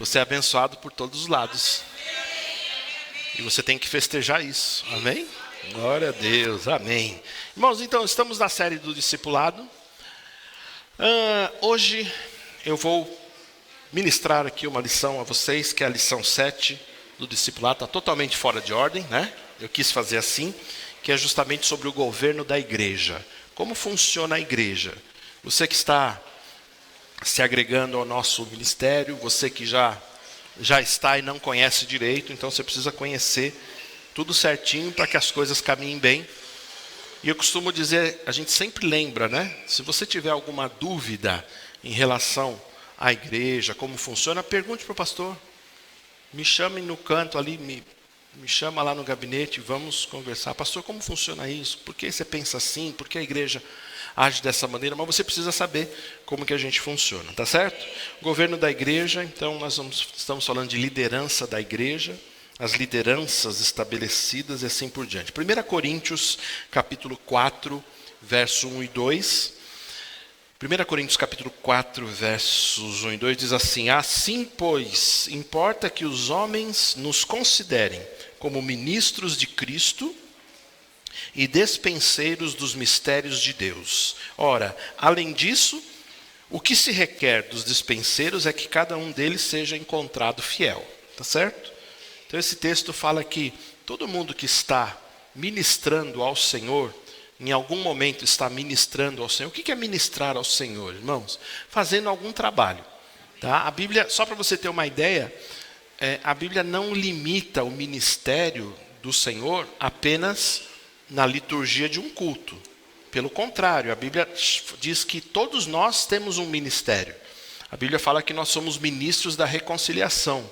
Você é abençoado por todos os lados. E você tem que festejar isso. Amém? Glória a Deus. Amém. Irmãos, então, estamos na série do discipulado. Hoje eu vou ministrar aqui uma lição a vocês, que é a lição 7 do discipulado. Está totalmente fora de ordem, né? Eu quis fazer assim, que é justamente sobre o governo da igreja. Como funciona a igreja? Você que está se agregando ao nosso ministério, você que já está e não conhece direito, então você precisa conhecer tudo certinho para que as coisas caminhem bem. E eu costumo dizer, a gente sempre lembra, né? Se você tiver alguma dúvida em relação à igreja, como funciona, pergunte para o pastor. Me chame no canto ali, me chama lá no gabinete, vamos conversar. Pastor, como funciona isso? Por que você pensa assim? Por que a igreja age dessa maneira? Mas você precisa saber como que a gente funciona, tá certo? Governo da igreja, então estamos falando de liderança da igreja, as lideranças estabelecidas e assim por diante. 1 Coríntios, capítulo 4, verso 1 e 2. 1 Coríntios, capítulo 4, versos 1 e 2 diz assim: Assim, pois, importa que os homens nos considerem como ministros de Cristo e despenseiros dos mistérios de Deus. Ora, além disso, o que se requer dos dispenseiros é que cada um deles seja encontrado fiel. Tá certo? Então esse texto fala que todo mundo que está ministrando ao Senhor, em algum momento está ministrando ao Senhor. O que é ministrar ao Senhor, irmãos? Fazendo algum trabalho. Tá? A Bíblia, só para você ter uma ideia, a Bíblia não limita o ministério do Senhor apenas na liturgia de um culto. Pelo contrário, a Bíblia diz que todos nós temos um ministério. A Bíblia fala que nós somos ministros da reconciliação.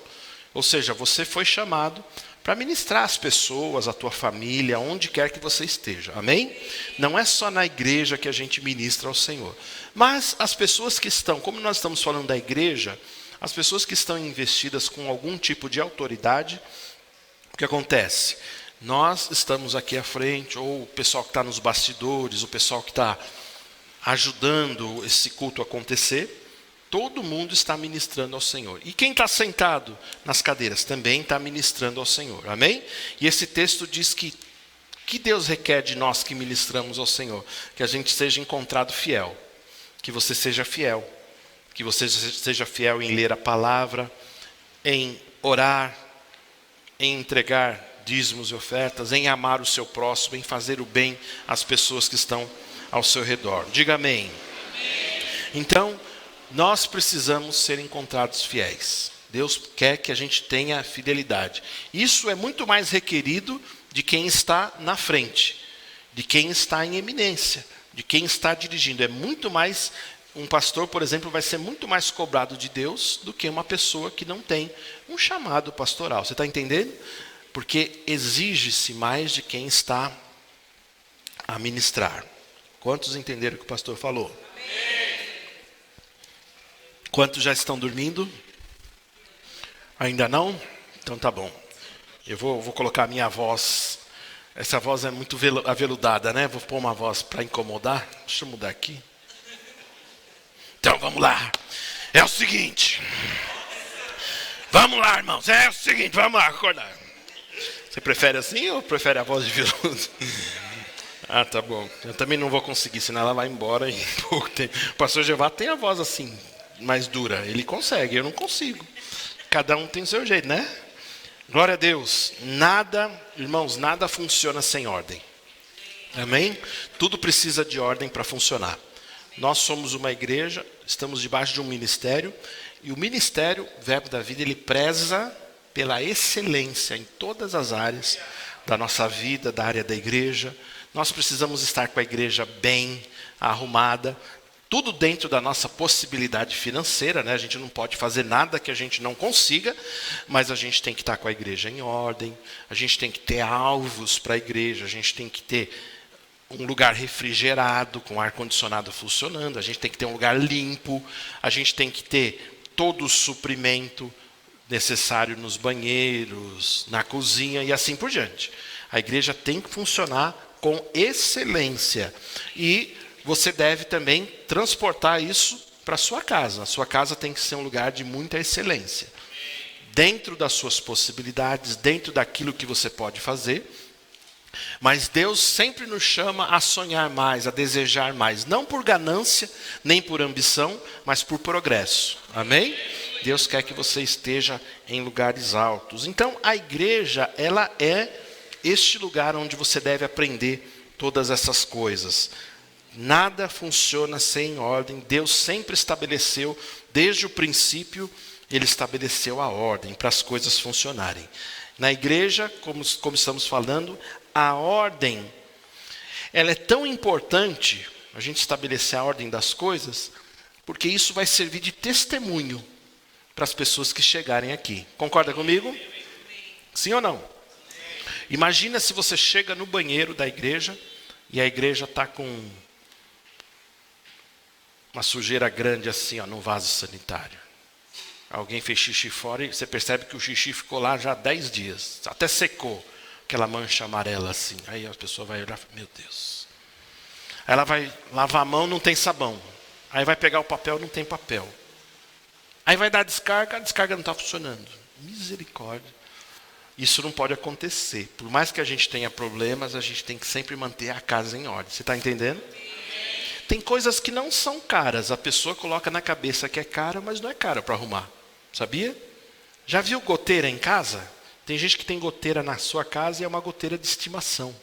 Ou seja, você foi chamado para ministrar as pessoas, a tua família, onde quer que você esteja. Amém? Não é só na igreja que a gente ministra ao Senhor. Mas as pessoas que estão, como nós estamos falando da igreja, as pessoas que estão investidas com algum tipo de autoridade, o que acontece? Nós estamos aqui à frente, ou o pessoal que está nos bastidores, o pessoal que está ajudando esse culto a acontecer, todo mundo está ministrando ao Senhor. E quem está sentado nas cadeiras também está ministrando ao Senhor. Amém? E esse texto diz que Deus requer de nós que ministramos ao Senhor? Que a gente seja encontrado fiel. Que você seja fiel. Que você seja fiel em ler a palavra, em orar, em entregar dízimos e ofertas, em amar o seu próximo, em fazer o bem às pessoas que estão ao seu redor. Diga amém. Amém. Então, nós precisamos ser encontrados fiéis. Deus quer que a gente tenha fidelidade. Isso é muito mais requerido de quem está na frente, de quem está em eminência, de quem está dirigindo. É muito mais, um pastor, por exemplo, vai ser muito mais cobrado de Deus do que uma pessoa que não tem um chamado pastoral. Você está entendendo? Porque exige-se mais de quem está a ministrar. Quantos entenderam o que o pastor falou? Amém. Quantos já estão dormindo? Ainda não? Então tá bom. Eu vou colocar a minha voz. Essa voz é muito aveludada, né? Vou pôr uma voz para incomodar. Deixa eu mudar aqui. Então vamos lá. É o seguinte. Vamos lá, irmãos. É o seguinte, vamos lá acordar. Você prefere assim ou prefere a voz de veludo? Ah, tá bom. Eu também não vou conseguir, senão ela vai embora em pouco tempo. O pastor Jeová tem a voz assim, mais dura. Ele consegue, eu não consigo. Cada um tem o seu jeito, né? Glória a Deus. Nada, irmãos, nada funciona sem ordem. Amém? Tudo precisa de ordem para funcionar. Nós somos uma igreja, estamos debaixo de um ministério. E o ministério, Verbo da Vida, ele preza pela excelência em todas as áreas da nossa vida, da área da igreja. Nós precisamos estar com a igreja bem arrumada, tudo dentro da nossa possibilidade financeira, né? A gente não pode fazer nada que a gente não consiga, mas a gente tem que estar com a igreja em ordem, a gente tem que ter alvos para a igreja, a gente tem que ter um lugar refrigerado, com ar-condicionado funcionando, a gente tem que ter um lugar limpo, a gente tem que ter todo o suprimento necessário nos banheiros, na cozinha e assim por diante. A igreja tem que funcionar com excelência. E você deve também transportar isso para a sua casa. A sua casa tem que ser um lugar de muita excelência. dentro das suas possibilidades, dentro daquilo que você pode fazer. Mas Deus sempre nos chama a sonhar mais, a desejar mais, não por ganância, nem por ambição, mas por progresso. Amém? Deus quer que você esteja em lugares altos. Então, a igreja, ela é este lugar onde você deve aprender todas essas coisas. Nada funciona sem ordem. Deus sempre estabeleceu, desde o princípio, Ele estabeleceu a ordem para as coisas funcionarem. Na igreja, como estamos falando, a ordem, ela é tão importante, a gente estabelecer a ordem das coisas, porque isso vai servir de testemunho para as pessoas que chegarem aqui. Concorda comigo? Sim ou não? Imagina se você chega no banheiro da igreja e a igreja está com uma sujeira grande assim, ó, no vaso sanitário. Alguém fez xixi fora e você percebe que o xixi ficou lá já há 10 dias. Até secou, aquela mancha amarela assim. Aí a pessoa vai olhar e fala, meu Deus. Aí ela vai lavar a mão, não tem sabão. Aí vai pegar o papel, não tem papel. Aí vai dar a descarga não está funcionando. Misericórdia. Isso não pode acontecer. Por mais que a gente tenha problemas, a gente tem que sempre manter a casa em ordem. Você está entendendo? Tem coisas que não são caras. A pessoa coloca na cabeça que é cara, mas não é cara para arrumar. Sabia? Já viu goteira em casa? Tem gente que tem goteira na sua casa e é uma goteira de estimação.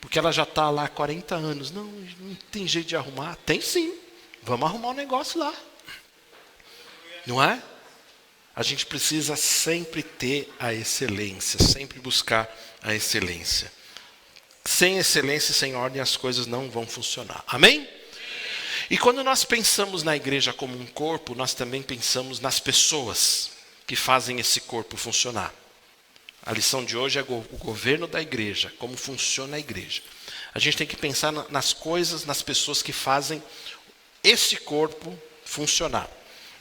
Porque ela já está lá há 40 anos. Não tem jeito de arrumar. Tem sim. Vamos arrumar um negócio lá. Não é? A gente precisa sempre ter a excelência. Sempre buscar a excelência. Sem excelência e sem ordem as coisas não vão funcionar. Amém? E quando nós pensamos na igreja como um corpo, nós também pensamos nas pessoas que fazem esse corpo funcionar. A lição de hoje é o governo da igreja, como funciona a igreja. A gente tem que pensar nas coisas, nas pessoas que fazem esse corpo funcionar.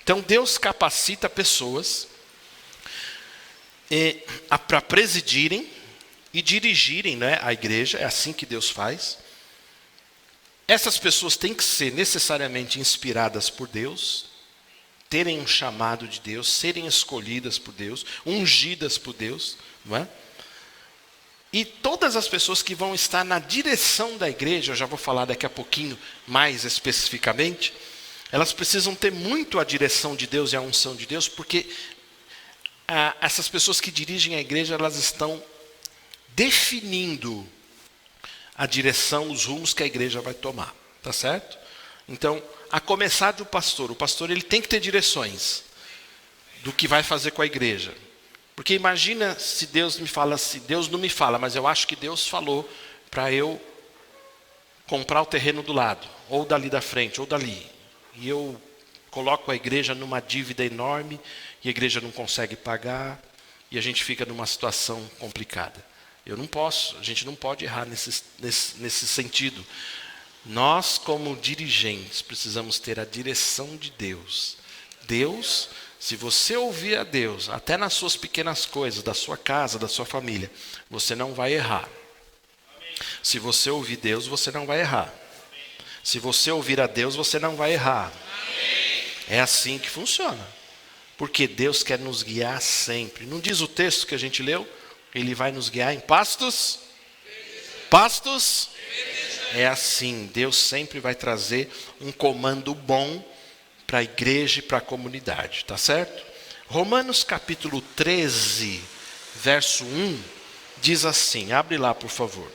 Então Deus capacita pessoas para presidirem e dirigirem, né, a igreja, é assim que Deus faz. Essas pessoas têm que ser necessariamente inspiradas por Deus, terem um chamado de Deus, serem escolhidas por Deus, ungidas por Deus, não é? E todas as pessoas que vão estar na direção da igreja, eu já vou falar daqui a pouquinho mais especificamente, elas precisam ter muito a direção de Deus e a unção de Deus, porque essas pessoas que dirigem a igreja, elas estão definindo a direção, os rumos que a igreja vai tomar, tá certo? Então, a começar do pastor. O pastor ele tem que ter direções do que vai fazer com a igreja. Porque imagina se Deus me fala assim, Deus não me fala, mas eu acho que Deus falou para eu comprar o terreno do lado, ou dali da frente, ou dali. E eu coloco a igreja numa dívida enorme, e a igreja não consegue pagar, e a gente fica numa situação complicada. Eu não posso, a gente não pode errar nesse sentido. Nós, como dirigentes, precisamos ter a direção de Deus. Deus, se você ouvir a Deus, até nas suas pequenas coisas, da sua casa, da sua família, você não vai errar. Se você ouvir Deus, você não vai errar. Se você ouvir a Deus, você não vai errar. É assim que funciona. Porque Deus quer nos guiar sempre. Não diz o texto que a gente leu? Ele vai nos guiar em pastos? Pastos? É assim, Deus sempre vai trazer um comando bom para a igreja e para a comunidade, tá certo? Romanos capítulo 13, verso 1, diz assim, abre lá por favor.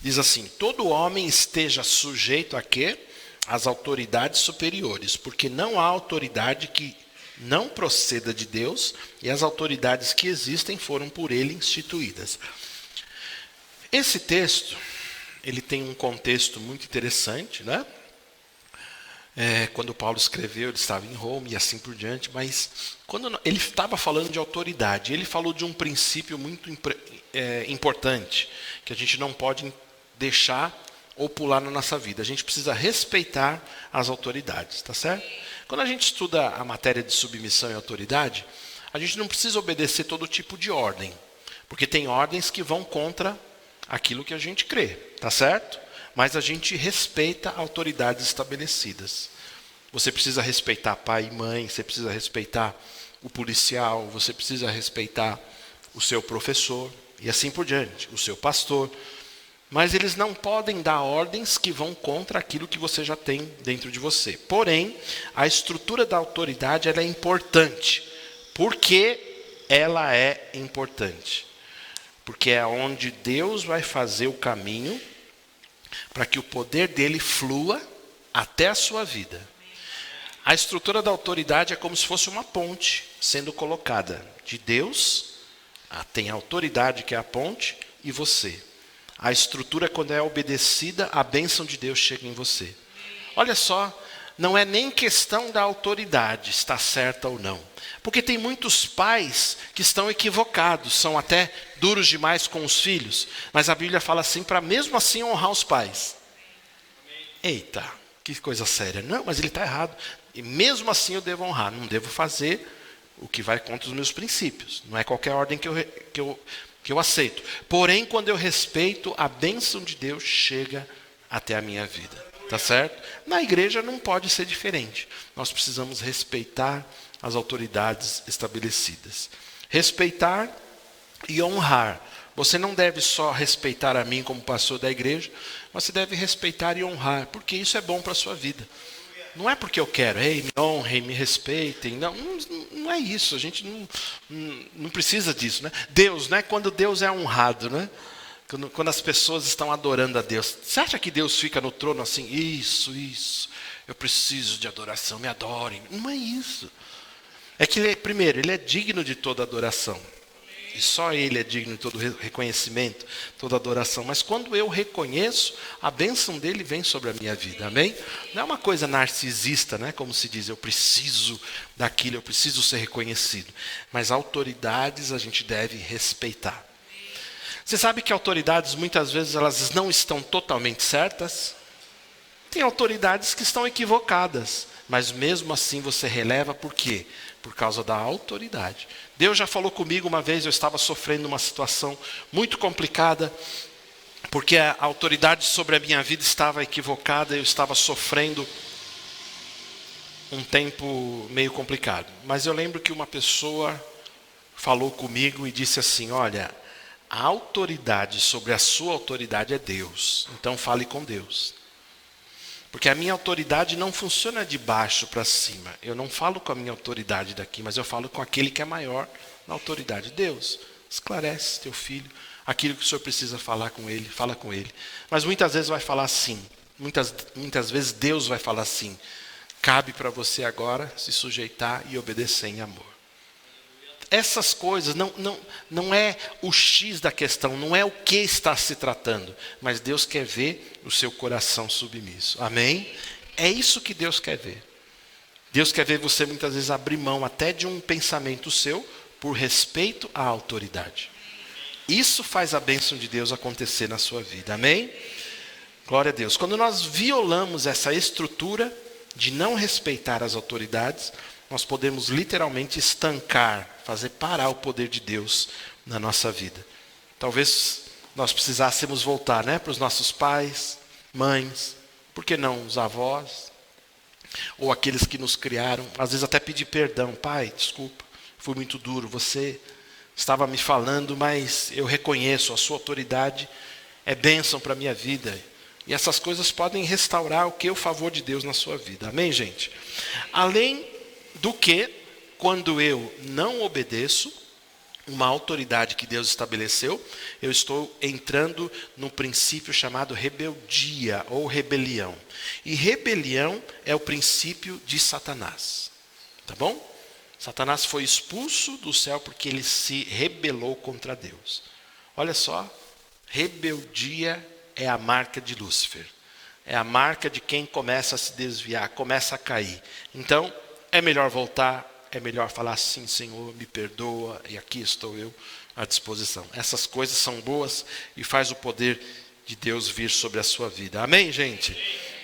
Diz assim, todo homem esteja sujeito a quê? Às autoridades superiores, porque não há autoridade que não proceda de Deus, e as autoridades que existem foram por ele instituídas. Esse texto, ele tem um contexto muito interessante, né? Quando Paulo escreveu, ele estava em Roma e assim por diante, mas quando ele estava falando de autoridade, ele falou de um princípio muito importante, que a gente não pode deixar ou pular na nossa vida. A gente precisa respeitar as autoridades, tá certo? Quando a gente estuda a matéria de submissão e autoridade, a gente não precisa obedecer todo tipo de ordem, porque tem ordens que vão contra aquilo que a gente crê, tá certo? Mas a gente respeita autoridades estabelecidas. Você precisa respeitar pai e mãe, você precisa respeitar o policial, você precisa respeitar o seu professor e assim por diante, o seu pastor. Mas eles não podem dar ordens que vão contra aquilo que você já tem dentro de você. Porém, a estrutura da autoridade ela é importante. Por que ela é importante? Porque é onde Deus vai fazer o caminho para que o poder dele flua até a sua vida. A estrutura da autoridade é como se fosse uma ponte sendo colocada de Deus, tem a autoridade que é a ponte, e você. A estrutura, quando é obedecida, a bênção de Deus chega em você. Olha só, não é nem questão da autoridade estar certa ou não. Porque tem muitos pais que estão equivocados, são até duros demais com os filhos. Mas a Bíblia fala assim, para mesmo assim honrar os pais. Eita, que coisa séria. Não, mas ele está errado. E mesmo assim eu devo honrar, não devo fazer o que vai contra os meus princípios. Não é qualquer ordem que eu aceito. Porém, quando eu respeito, a bênção de Deus chega até a minha vida. Tá certo? Na igreja não pode ser diferente. Nós precisamos respeitar as autoridades estabelecidas. Respeitar e honrar. Você não deve só respeitar a mim como pastor da igreja, mas você deve respeitar e honrar, porque isso é bom para a sua vida. Não é porque eu quero, me honrem, me respeitem. Não é isso, a gente não precisa disso. Né? Deus, né? Quando Deus é honrado, né? Quando as pessoas estão adorando a Deus. Você acha que Deus fica no trono assim, isso, eu preciso de adoração, me adorem. Não é isso. É que, primeiro, Ele é digno de toda adoração. E só Ele é digno de todo reconhecimento, toda adoração. Mas quando eu reconheço, a bênção dEle vem sobre a minha vida, amém? Não é uma coisa narcisista, né? Como se diz, eu preciso daquilo, eu preciso ser reconhecido. Mas autoridades a gente deve respeitar. Você sabe que autoridades, muitas vezes, elas não estão totalmente certas? Tem autoridades que estão equivocadas. Mas mesmo assim você releva, por quê? Por causa da autoridade. Deus já falou comigo uma vez, eu estava sofrendo uma situação muito complicada, porque a autoridade sobre a minha vida estava equivocada, eu estava sofrendo um tempo meio complicado. Mas eu lembro que uma pessoa falou comigo e disse assim, olha, a autoridade sobre a sua autoridade é Deus, então fale com Deus. Porque a minha autoridade não funciona de baixo para cima. Eu não falo com a minha autoridade daqui, mas eu falo com aquele que é maior na autoridade. Deus, esclarece teu filho. Aquilo que o senhor precisa falar com ele, fala com ele. Mas muitas vezes vai falar assim. Muitas vezes Deus vai falar assim. Cabe para você agora se sujeitar e obedecer em amor. Essas coisas não é o X da questão, não é o que está se tratando, mas Deus quer ver o seu coração submisso. Amém? É isso que Deus quer ver. Deus quer ver você muitas vezes abrir mão até de um pensamento seu por respeito à autoridade. Isso faz a bênção de Deus acontecer na sua vida. Amém? Glória a Deus. Quando nós violamos essa estrutura de não respeitar as autoridades, nós podemos literalmente estancar, fazer parar o poder de Deus na nossa vida. Talvez nós precisássemos voltar, né, para os nossos pais, mães, por que não os avós, ou aqueles que nos criaram, às vezes até pedir perdão. Pai, desculpa, fui muito duro, você estava me falando, mas eu reconheço, a sua autoridade é bênção para a minha vida. E essas coisas podem restaurar o favor de Deus na sua vida. Amém, gente? Além do que, quando eu não obedeço uma autoridade que Deus estabeleceu, eu estou entrando no princípio chamado rebeldia ou rebelião. E rebelião é o princípio de Satanás. Tá bom? Satanás foi expulso do céu porque ele se rebelou contra Deus. Olha só, rebeldia é a marca de Lúcifer. É a marca de quem começa a se desviar, começa a cair. Então, é melhor voltar, é melhor falar assim, Senhor, me perdoa, e aqui estou eu à disposição. Essas coisas são boas e faz o poder de Deus vir sobre a sua vida. Amém, gente?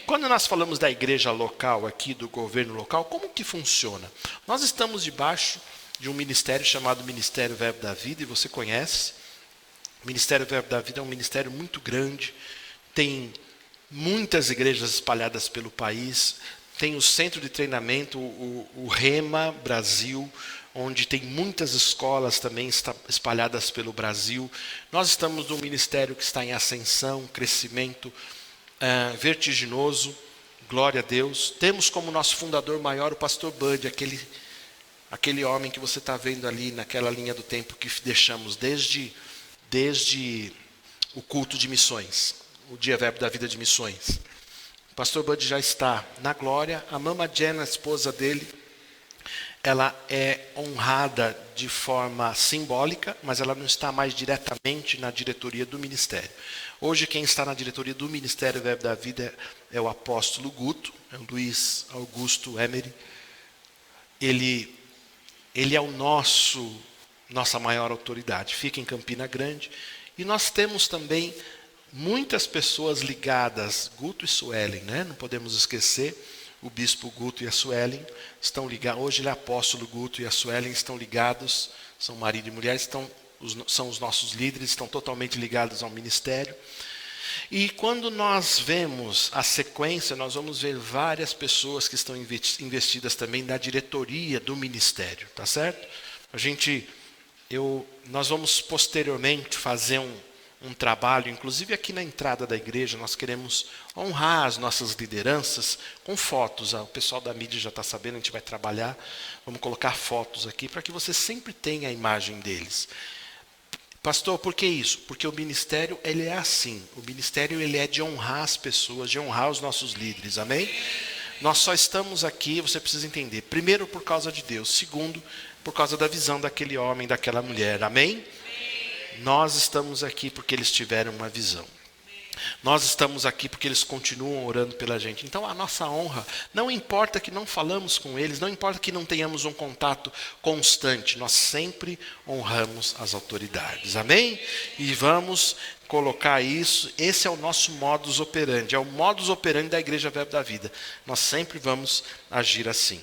Quando nós falamos da igreja local aqui, do governo local, como que funciona? Nós estamos debaixo de um ministério chamado Ministério Verbo da Vida, e você conhece. O Ministério Verbo da Vida é um ministério muito grande, tem muitas igrejas espalhadas pelo país, tem o centro de treinamento, o Rema Brasil, onde tem muitas escolas também espalhadas pelo Brasil. Nós estamos num ministério que está em ascensão, crescimento vertiginoso, glória a Deus. Temos como nosso fundador maior o pastor Bud, aquele homem que você está vendo ali naquela linha do tempo que deixamos desde o culto de missões, o Dia Verbo da Vida de Missões. O pastor Bud já está na glória. A Mama Jenna, a esposa dele, ela é honrada de forma simbólica, mas ela não está mais diretamente na diretoria do ministério. Hoje quem está na diretoria do Ministério Verbo da Vida é o apóstolo Guto, é o Luiz Augusto Emery. Ele é o nossa maior autoridade, fica em Campina Grande. E nós temos também muitas pessoas ligadas, Guto e Suelen, né? Não podemos esquecer. O bispo Guto e a Suelen estão ligados. Hoje ele é apóstolo Guto e a Suelen estão ligados, são marido e mulher, são os nossos líderes, estão totalmente ligados ao ministério. E quando nós vemos a sequência, nós vamos ver várias pessoas que estão investidas também na diretoria do ministério, tá certo? Nós vamos posteriormente fazer um trabalho, inclusive aqui na entrada da igreja, nós queremos honrar as nossas lideranças com fotos. O pessoal da mídia já está sabendo, a gente vai trabalhar, vamos colocar fotos aqui para que você sempre tenha a imagem deles. Pastor, por que isso? Porque o ministério ele é assim, o ministério ele é de honrar as pessoas, de honrar os nossos líderes, amém? Nós só estamos aqui, você precisa entender, primeiro por causa de Deus, segundo por causa da visão daquele homem, daquela mulher, amém? Nós estamos aqui porque eles tiveram uma visão. Nós estamos aqui porque eles continuam orando pela gente. Então a nossa honra, não importa que não falamos com eles, não importa que não tenhamos um contato constante, nós sempre honramos as autoridades. Amém? E vamos colocar isso, esse é o nosso modus operandi, é o modus operandi da Igreja Verbo da Vida. Nós sempre vamos agir assim.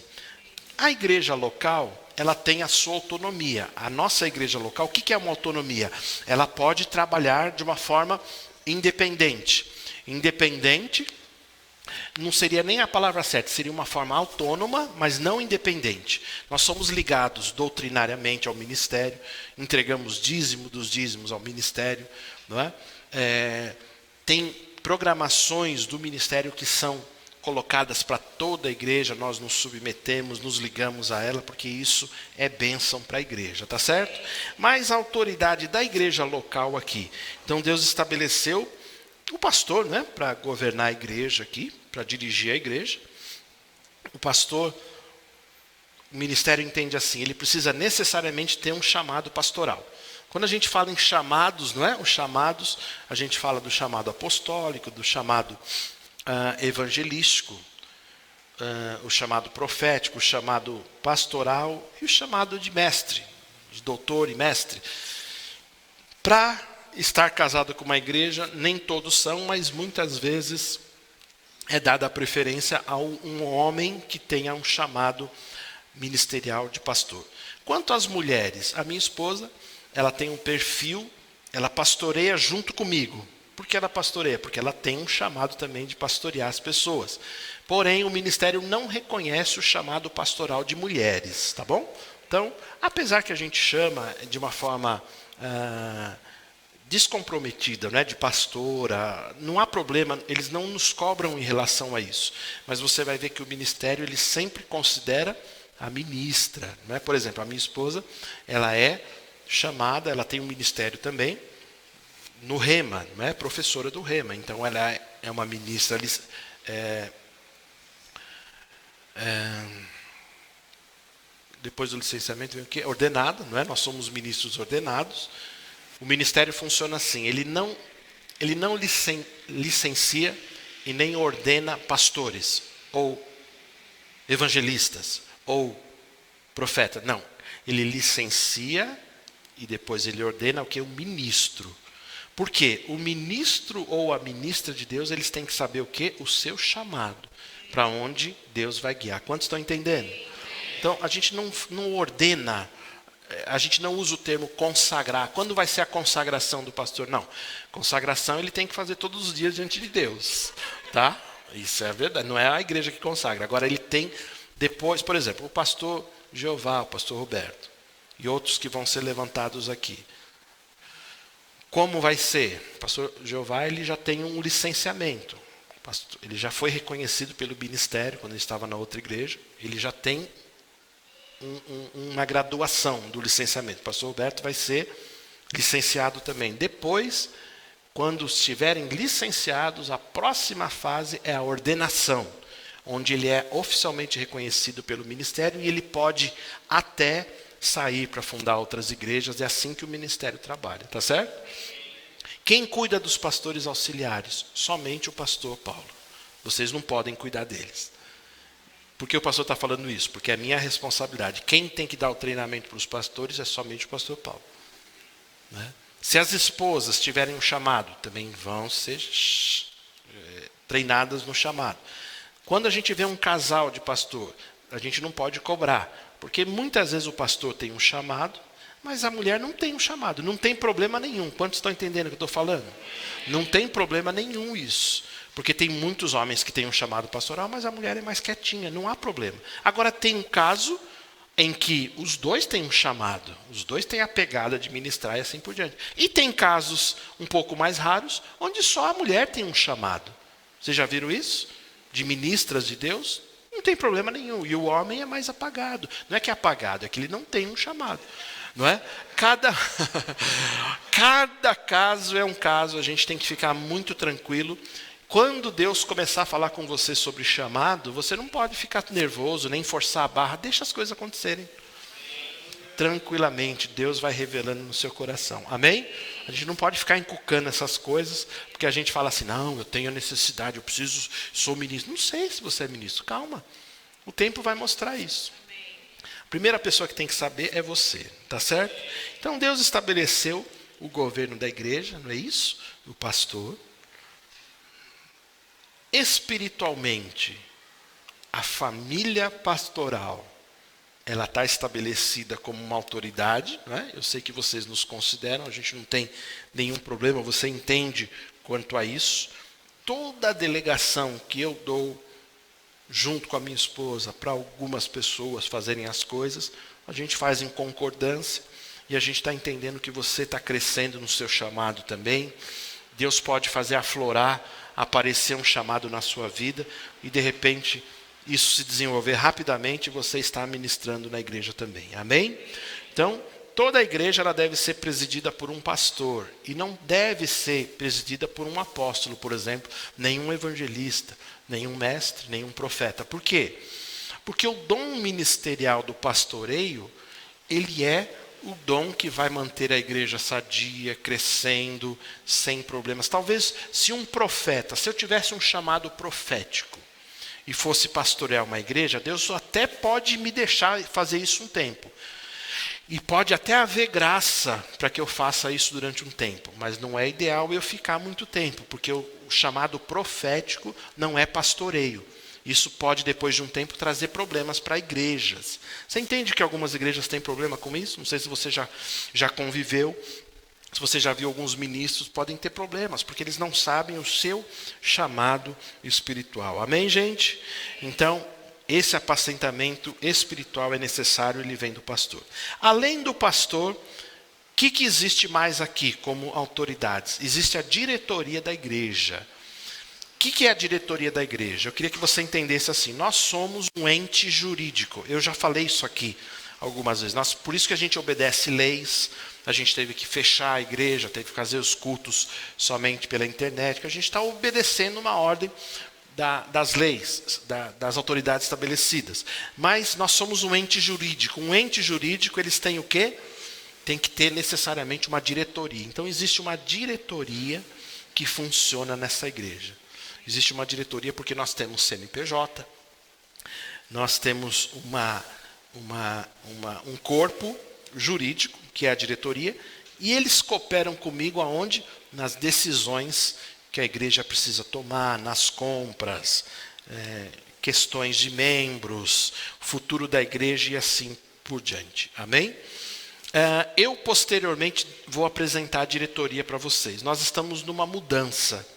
A igreja local, ela tem a sua autonomia. A nossa igreja local, o que é uma autonomia? Ela pode trabalhar de uma forma independente. Independente não seria nem a palavra certa, seria uma forma autônoma, mas não independente. Nós somos ligados doutrinariamente ao ministério, entregamos dízimo dos dízimos ao ministério, não é? Tem programações do ministério que são colocadas para toda a igreja, nós nos submetemos, nos ligamos a ela, porque isso é bênção para a igreja, tá certo? Mas a autoridade da igreja local aqui. Então Deus estabeleceu o pastor, né, para governar a igreja aqui, para dirigir a igreja. O pastor, o ministério entende assim, ele precisa necessariamente ter um chamado pastoral. Quando a gente fala em chamados, não é? Os chamados, a gente fala do chamado apostólico, do chamado evangelístico, o chamado profético, o chamado pastoral e o chamado de mestre, de doutor e mestre. Para estar casado com uma igreja, nem todos são, mas muitas vezes é dada a preferência a um homem que tenha um chamado ministerial de pastor. Quanto às mulheres, a minha esposa, ela tem um perfil, ela pastoreia junto comigo. Por que ela pastoreia? Porque ela tem um chamado também de pastorear as pessoas. Porém, o ministério não reconhece o chamado pastoral de mulheres, tá bom? Então, apesar que a gente chama de uma forma descomprometida, né, de pastora, não há problema, eles não nos cobram em relação a isso. Mas você vai ver que o ministério ele sempre considera a ministra, né? Por exemplo, a minha esposa, ela é chamada, ela tem um ministério também, no Rema, não é professora do Rema, então ela é uma ministra depois do licenciamento vem o quê? Ordenada, não é? Nós somos ministros ordenados. O ministério funciona assim, ele não licencia e nem ordena pastores ou evangelistas ou profetas, não. Ele licencia e depois ele ordena o que? O ministro. Por quê? O ministro ou a ministra de Deus, eles têm que saber o quê? O seu chamado, para onde Deus vai guiar. Quantos estão entendendo? Então, a gente não ordena, a gente não usa o termo consagrar. Quando vai ser a consagração do pastor? Não. Consagração ele tem que fazer todos os dias diante de Deus, tá? Isso é verdade, não é a igreja que consagra. Agora ele tem depois, por exemplo, o pastor Jeová, o pastor Roberto e outros que vão ser levantados aqui. Como vai ser? O pastor Jeová, ele já tem um licenciamento. Ele já foi reconhecido pelo ministério quando ele estava na outra igreja. Ele já tem uma graduação do licenciamento. O pastor Roberto vai ser licenciado também. Depois, quando estiverem licenciados, a próxima fase é a ordenação, onde ele é oficialmente reconhecido pelo ministério e ele pode até sair para fundar outras igrejas. É assim que o ministério trabalha, tá certo? Quem cuida dos pastores auxiliares? Somente o pastor Paulo. Vocês não podem cuidar deles. Por que o pastor está falando isso? Porque é minha responsabilidade. Quem tem que dar o treinamento para os pastores é somente o pastor Paulo. Né? Se as esposas tiverem um chamado, também vão ser treinadas no chamado. Quando a gente vê um casal de pastor, a gente não pode cobrar. Porque muitas vezes o pastor tem um chamado, mas a mulher não tem um chamado. Não tem problema nenhum. Quantos estão entendendo o que eu estou falando? Não tem problema nenhum isso. Porque tem muitos homens que têm um chamado pastoral, mas a mulher é mais quietinha. Não há problema. Agora tem um caso em que os dois têm um chamado. Os dois têm a pegada de ministrar e assim por diante. E tem casos um pouco mais raros, onde só a mulher tem um chamado. Vocês já viram isso? De ministras de Deus? Não tem problema nenhum. E o homem é mais apagado. Não é que é apagado, é que ele não tem um chamado. Não é? Cada caso é um caso, a gente tem que ficar muito tranquilo. Quando Deus começar a falar com você sobre chamado, você não pode ficar nervoso, nem forçar a barra, deixa as coisas acontecerem. Tranquilamente, Deus vai revelando no seu coração. Amém? A gente não pode ficar encucando essas coisas, porque a gente fala assim, não, eu tenho a necessidade, eu preciso, sou ministro. Não sei se você é ministro, calma. O tempo vai mostrar isso. A primeira pessoa que tem que saber é você, tá certo? Então Deus estabeleceu o governo da igreja, não é isso? O pastor. Espiritualmente, a família pastoral, ela está estabelecida como uma autoridade, não é? Eu sei que vocês nos consideram, a gente não tem nenhum problema, você entende quanto a isso. Toda a delegação que eu dou junto com a minha esposa, para algumas pessoas fazerem as coisas, a gente faz em concordância, e a gente está entendendo que você está crescendo no seu chamado também. Deus pode fazer aflorar, aparecer um chamado na sua vida, e de repente isso se desenvolver rapidamente, e você está ministrando na igreja também. Amém? Então, toda a igreja ela deve ser presidida por um pastor, e não deve ser presidida por um apóstolo, por exemplo, nenhum evangelista, nenhum mestre, nenhum profeta. Por quê? Porque o dom ministerial do pastoreio, ele é o dom que vai manter a igreja sadia, crescendo, sem problemas. Talvez se um profeta, se eu tivesse um chamado profético e fosse pastorear uma igreja, Deus até pode me deixar fazer isso um tempo. E pode até haver graça para que eu faça isso durante um tempo, mas não é ideal eu ficar muito tempo, porque o chamado profético não é pastoreio. Isso pode, depois de um tempo, trazer problemas para igrejas. Você entende que algumas igrejas têm problema com isso? Não sei se você já conviveu, se você já viu alguns ministros, podem ter problemas, porque eles não sabem o seu chamado espiritual. Amém, gente? Então, esse apacentamento espiritual é necessário, ele vem do pastor. Além do pastor, o que existe mais aqui como autoridades? Existe a diretoria da igreja. O que é a diretoria da igreja? Eu queria que você entendesse assim, nós somos um ente jurídico. Eu já falei isso aqui algumas vezes. Por isso que a gente obedece leis, a gente teve que fechar a igreja, teve que fazer os cultos somente pela internet, que a gente está obedecendo uma ordem das leis, das autoridades estabelecidas. Mas nós somos um ente jurídico. Um ente jurídico, eles têm o quê? Tem que ter necessariamente uma diretoria. Então existe uma diretoria que funciona nessa igreja. Existe uma diretoria porque nós temos CNPJ, nós temos um corpo jurídico, que é a diretoria, e eles cooperam comigo aonde? Nas decisões que a igreja precisa tomar, nas compras, questões de membros, futuro da igreja e assim por diante. Amém? Eu posteriormente vou apresentar a diretoria para vocês. Nós estamos numa mudança.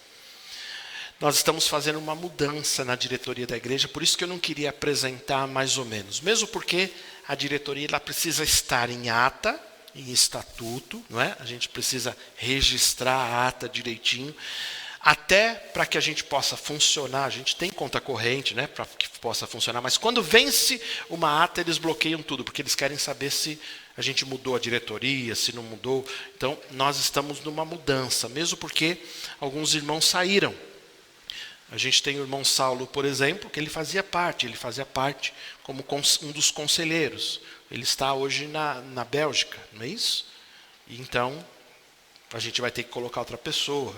nós estamos fazendo uma mudança na diretoria da igreja, por isso que eu não queria apresentar mais ou menos. Mesmo porque a diretoria ela precisa estar em ata, em estatuto, não é? A gente precisa registrar a ata direitinho, até para que a gente possa funcionar. A gente tem conta corrente, né, para que possa funcionar, mas quando vence uma ata, eles bloqueiam tudo, porque eles querem saber se a gente mudou a diretoria, se não mudou. Então, nós estamos numa mudança, mesmo porque alguns irmãos saíram. A gente tem o irmão Saulo, por exemplo, que ele fazia parte como um dos conselheiros. Ele está hoje na Bélgica, não é isso? E então, a gente vai ter que colocar outra pessoa,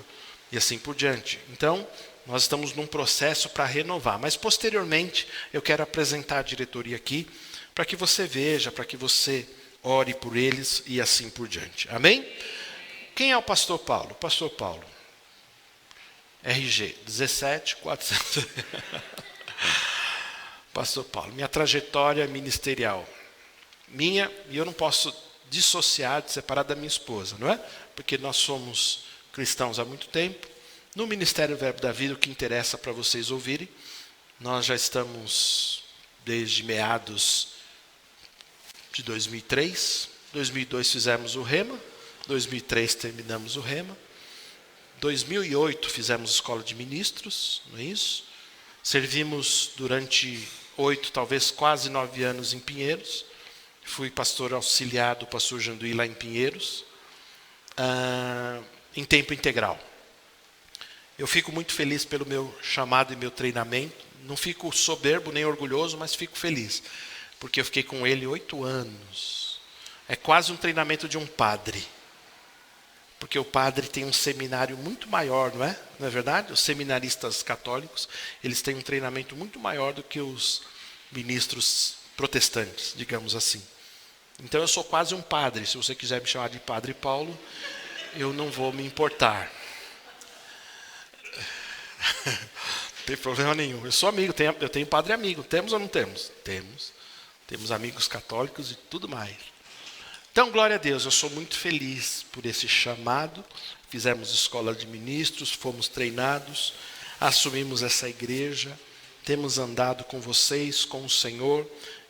e assim por diante. Então, nós estamos num processo para renovar. Mas, posteriormente, eu quero apresentar a diretoria aqui, para que você veja, para que você ore por eles, e assim por diante. Amém? Quem é o pastor Paulo? Pastor Paulo. RG 17400. Pastor Paulo, minha trajetória ministerial. E eu não posso dissociar, separar da minha esposa, não é? Porque nós somos cristãos há muito tempo. No Ministério Verbo da Vida, o que interessa para vocês ouvirem, nós já estamos desde meados de 2003. 2002 fizemos o Rema, 2003 terminamos o Rema. 2008 fizemos escola de ministros, não é isso? Servimos durante 8, talvez quase 9 anos em Pinheiros. Fui pastor auxiliar do pastor Janduí lá em Pinheiros, em tempo integral. Eu fico muito feliz pelo meu chamado e meu treinamento. Não fico soberbo nem orgulhoso, mas fico feliz, porque eu fiquei com ele 8 anos. É quase um treinamento de um padre. Porque o padre tem um seminário muito maior, não é? Não é verdade? Os seminaristas católicos, eles têm um treinamento muito maior do que os ministros protestantes, digamos assim. Então eu sou quase um padre. Se você quiser me chamar de Padre Paulo, eu não vou me importar. Não tem problema nenhum. Eu sou amigo, eu tenho padre amigo. Temos ou não temos? Temos. Temos amigos católicos e tudo mais. Então, glória a Deus, eu sou muito feliz por esse chamado. Fizemos escola de ministros, fomos treinados, assumimos essa igreja, temos andado com vocês, com o Senhor,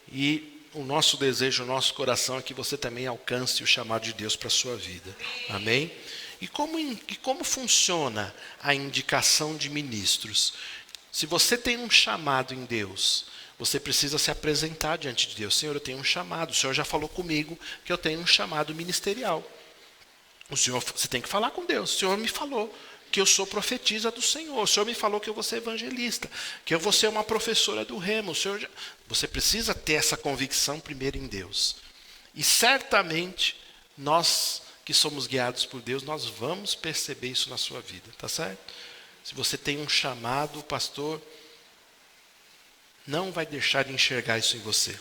e o nosso desejo, o nosso coração é que você também alcance o chamado de Deus para a sua vida. Amém? E como funciona a indicação de ministros? Se você tem um chamado em Deus, você precisa se apresentar diante de Deus. Senhor, eu tenho um chamado. O Senhor já falou comigo que eu tenho um chamado ministerial. Você tem que falar com Deus. O Senhor me falou que eu sou profetisa do Senhor. O Senhor me falou que eu vou ser evangelista, que eu vou ser uma professora do Remo. Você precisa ter essa convicção primeiro em Deus. E certamente, nós que somos guiados por Deus, nós vamos perceber isso na sua vida. Tá certo? Se você tem um chamado, o pastor não vai deixar de enxergar isso em você.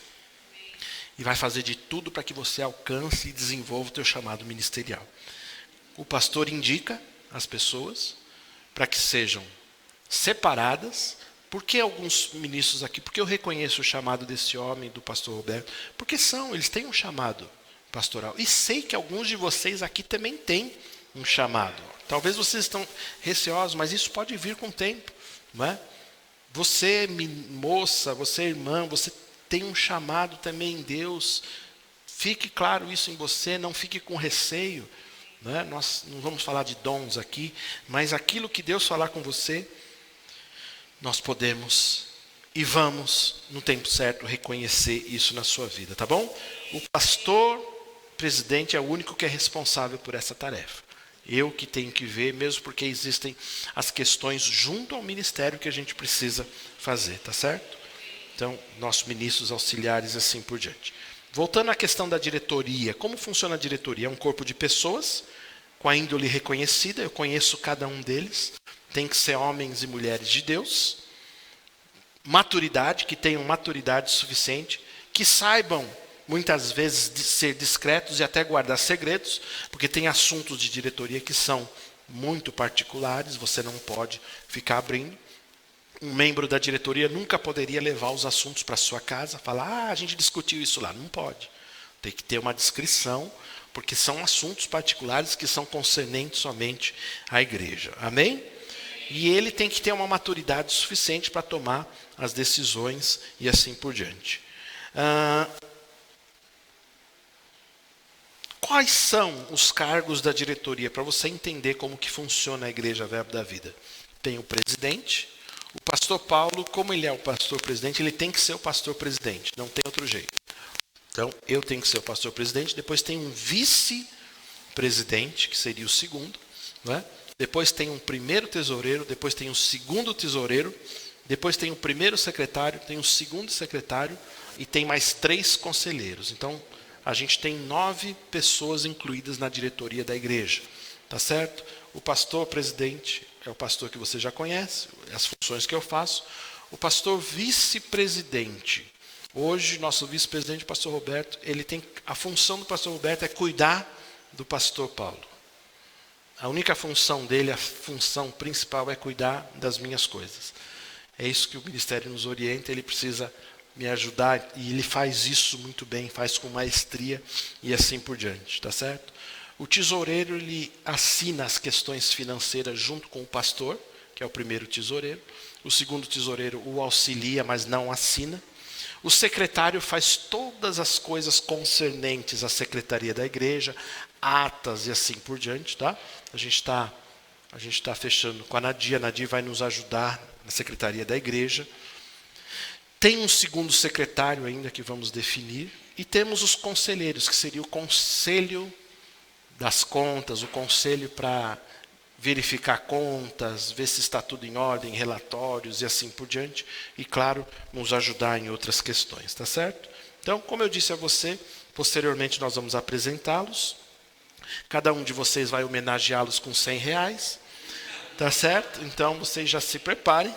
E vai fazer de tudo para que você alcance e desenvolva o teu chamado ministerial. O pastor indica as pessoas para que sejam separadas. Por que alguns ministros aqui? Porque eu reconheço o chamado desse homem, do pastor Roberto. Porque eles têm um chamado pastoral. E sei que alguns de vocês aqui também têm um chamado. Talvez vocês estão receosos, mas isso pode vir com o tempo, não é? Você, moça, você, irmã, você tem um chamado também em Deus. Fique claro isso em você, não fique com receio. Né? Nós não vamos falar de dons aqui, mas aquilo que Deus falar com você, nós podemos e vamos, no tempo certo, reconhecer isso na sua vida, tá bom? O pastor presidente é o único que é responsável por essa tarefa. Eu que tenho que ver, mesmo porque existem as questões junto ao ministério que a gente precisa fazer, tá certo? Então, nossos ministros auxiliares, assim por diante. Voltando à questão da diretoria, como funciona a diretoria? É um corpo de pessoas com a índole reconhecida, eu conheço cada um deles, tem que ser homens e mulheres de Deus, maturidade, que tenham maturidade suficiente, que saibam muitas vezes de ser discretos e até guardar segredos, porque tem assuntos de diretoria que são muito particulares, você não pode ficar abrindo. Um membro da diretoria nunca poderia levar os assuntos para sua casa, falar, a gente discutiu isso lá. Não pode. Tem que ter uma discrição, porque são assuntos particulares que são concernentes somente à igreja. Amém? E ele tem que ter uma maturidade suficiente para tomar as decisões e assim por diante. Quais são os cargos da diretoria, para você entender como que funciona a Igreja Verbo da Vida? Tem o presidente. O pastor Paulo, como ele é o pastor-presidente, ele tem que ser o pastor-presidente, não tem outro jeito. Então, eu tenho que ser o pastor-presidente, depois tem um vice-presidente, que seria o segundo, não é? Depois tem um primeiro tesoureiro, depois tem um segundo tesoureiro, depois tem o primeiro secretário, tem o segundo secretário e tem mais 3 conselheiros. Então, a gente tem 9 pessoas incluídas na diretoria da igreja, tá certo? O pastor-presidente é o pastor que você já conhece, as funções que eu faço. O pastor vice-presidente, hoje nosso vice-presidente, o pastor Roberto, a função do pastor Roberto é cuidar do pastor Paulo. A única função dele, a função principal é cuidar das minhas coisas. É isso que o ministério nos orienta, ele precisa me ajudar e ele faz isso muito bem, faz com maestria e assim por diante, tá certo? O tesoureiro, ele assina as questões financeiras junto com o pastor, que é o primeiro tesoureiro. O segundo tesoureiro o auxilia, mas não assina. O secretário faz todas as coisas concernentes à secretaria da igreja, atas e assim por diante, tá? A gente está fechando com a Nadia vai nos ajudar na secretaria da igreja. Tem um segundo secretário ainda que vamos definir. E temos os conselheiros, que seria o conselho das contas, o conselho para verificar contas, ver se está tudo em ordem, relatórios e assim por diante. E, claro, nos ajudar em outras questões, tá certo? Então, como eu disse a você, posteriormente nós vamos apresentá-los. Cada um de vocês vai homenageá-los com R$100, tá certo? Então, vocês já se preparem,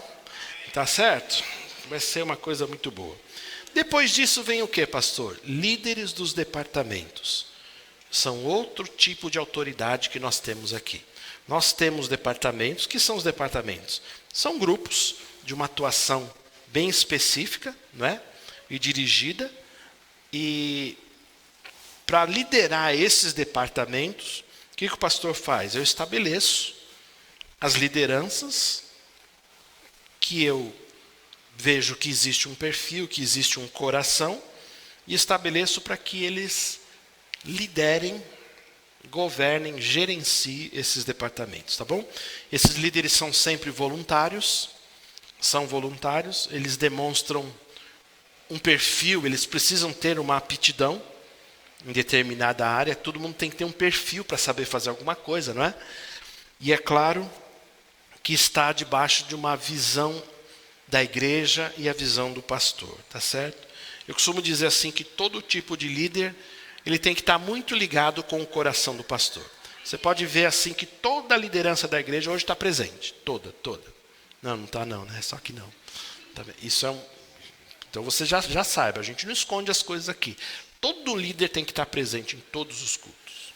tá certo? Vai ser uma coisa muito boa. Depois disso vem o que, pastor? Líderes dos departamentos. São outro tipo de autoridade que nós temos aqui. Nós temos departamentos. O que são os departamentos? São grupos de uma atuação bem específica, não é? E dirigida. E para liderar esses departamentos, o que o pastor faz? Eu estabeleço as lideranças que eu vejo que existe um perfil, que existe um coração, e estabeleço para que eles liderem, governem, gerenciem esses departamentos, tá bom? Esses líderes são sempre voluntários, eles demonstram um perfil, eles precisam ter uma aptidão em determinada área, todo mundo tem que ter um perfil para saber fazer alguma coisa, não é? E é claro que está debaixo de uma visão da igreja e a visão do pastor, tá certo? Eu costumo dizer assim que todo tipo de líder, ele tem que estar muito ligado com o coração do pastor. Você pode ver assim que toda a liderança da igreja hoje está presente, toda. Não está não, né? Só que não. Isso é então você já saiba, a gente não esconde as coisas aqui. Todo líder tem que estar presente em todos os cultos.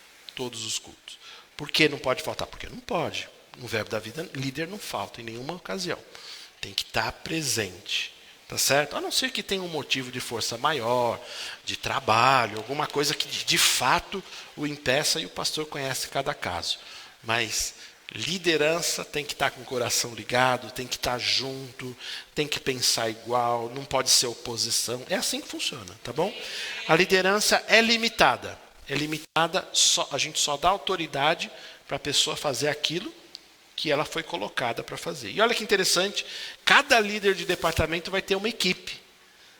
Por que não pode faltar? Porque não pode. No Verbo da Vida, líder não falta em nenhuma ocasião. Tem que estar presente, tá certo? A não ser que tenha um motivo de força maior, de trabalho, alguma coisa que de fato o impeça e o pastor conhece cada caso. Mas liderança tem que estar com o coração ligado, tem que estar junto, tem que pensar igual, não pode ser oposição. É assim que funciona, tá bom? A liderança é limitada. A gente só dá autoridade para a pessoa fazer aquilo que ela foi colocada para fazer. E olha que interessante, cada líder de departamento vai ter uma equipe,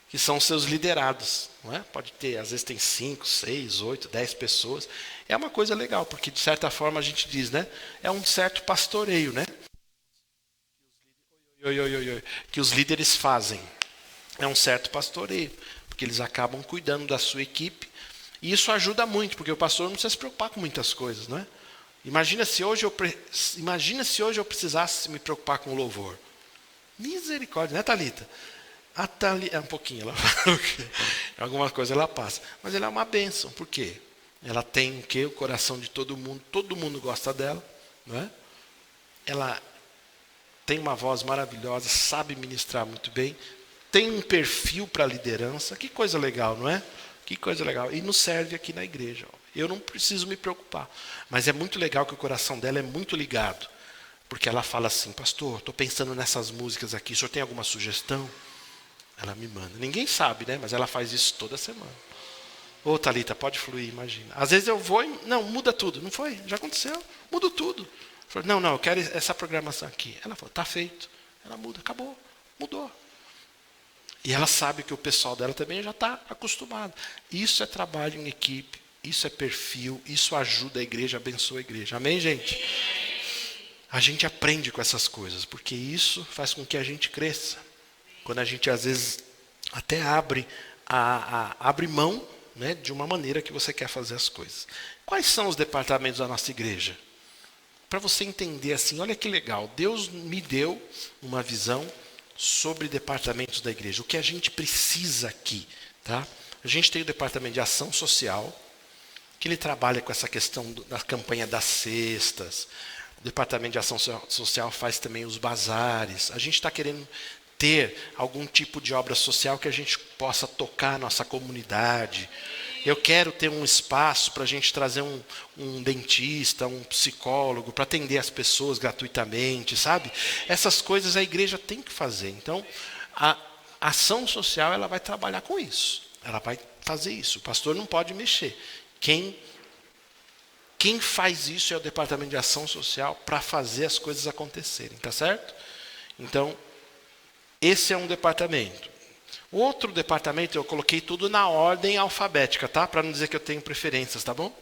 que são os seus liderados. Não é? Pode ter, às vezes tem 5, 6, 8, 10 pessoas. É uma coisa legal, porque de certa forma a gente diz, né? É um certo pastoreio, né? Que os líderes fazem. É um certo pastoreio, porque eles acabam cuidando da sua equipe. E isso ajuda muito, porque o pastor não precisa se preocupar com muitas coisas, não é? Imagina se hoje eu precisasse me preocupar com o louvor. Misericórdia, né, Thalita? A Thalita, um pouquinho, ela alguma coisa ela passa. Mas ela é uma bênção, por quê? Ela tem o quê? O coração de todo mundo gosta dela, não é? Ela tem uma voz maravilhosa, sabe ministrar muito bem, tem um perfil para liderança, que coisa legal, não é? Que coisa legal. E nos serve aqui na igreja. Eu não preciso me preocupar. Mas é muito legal que o coração dela é muito ligado Porque ela fala assim, pastor, estou pensando nessas músicas aqui, o senhor tem alguma sugestão? Ela me manda. Ninguém sabe, né? Mas ela faz isso toda semana. Ô, Thalita, pode fluir, imagina. Às vezes eu vou e, não, muda tudo. Não foi? Já aconteceu. Mudo tudo. Eu falei, não, eu quero essa programação aqui. Ela falou, tá feito. Ela muda, acabou. Mudou. E ela sabe que o pessoal dela também já está acostumado. Isso é trabalho em equipe, isso é perfil, isso ajuda a igreja, abençoa a igreja. Amém, gente? A gente aprende com essas coisas, porque isso faz com que a gente cresça. Quando a gente, às vezes, até abre mão, né, de uma maneira que você quer fazer as coisas. Quais são os departamentos da nossa igreja? Para você entender assim, olha que legal, Deus me deu uma visão sobre departamentos da igreja. O que a gente precisa aqui, tá? A gente tem o departamento de ação social, que ele trabalha com essa questão da campanha das cestas. O departamento de ação social faz também os bazares. A gente está querendo ter algum tipo de obra social que a gente possa tocar a nossa comunidade. Eu quero ter um espaço para a gente trazer um dentista, um psicólogo, para atender as pessoas gratuitamente, sabe? Essas coisas a igreja tem que fazer. Então, a ação social ela vai trabalhar com isso. Ela vai fazer isso. O pastor não pode mexer. Quem faz isso é o departamento de ação social para fazer as coisas acontecerem, tá certo? Então, esse é um departamento. O outro departamento, eu coloquei tudo na ordem alfabética, tá? Para não dizer que eu tenho preferências, tá bom?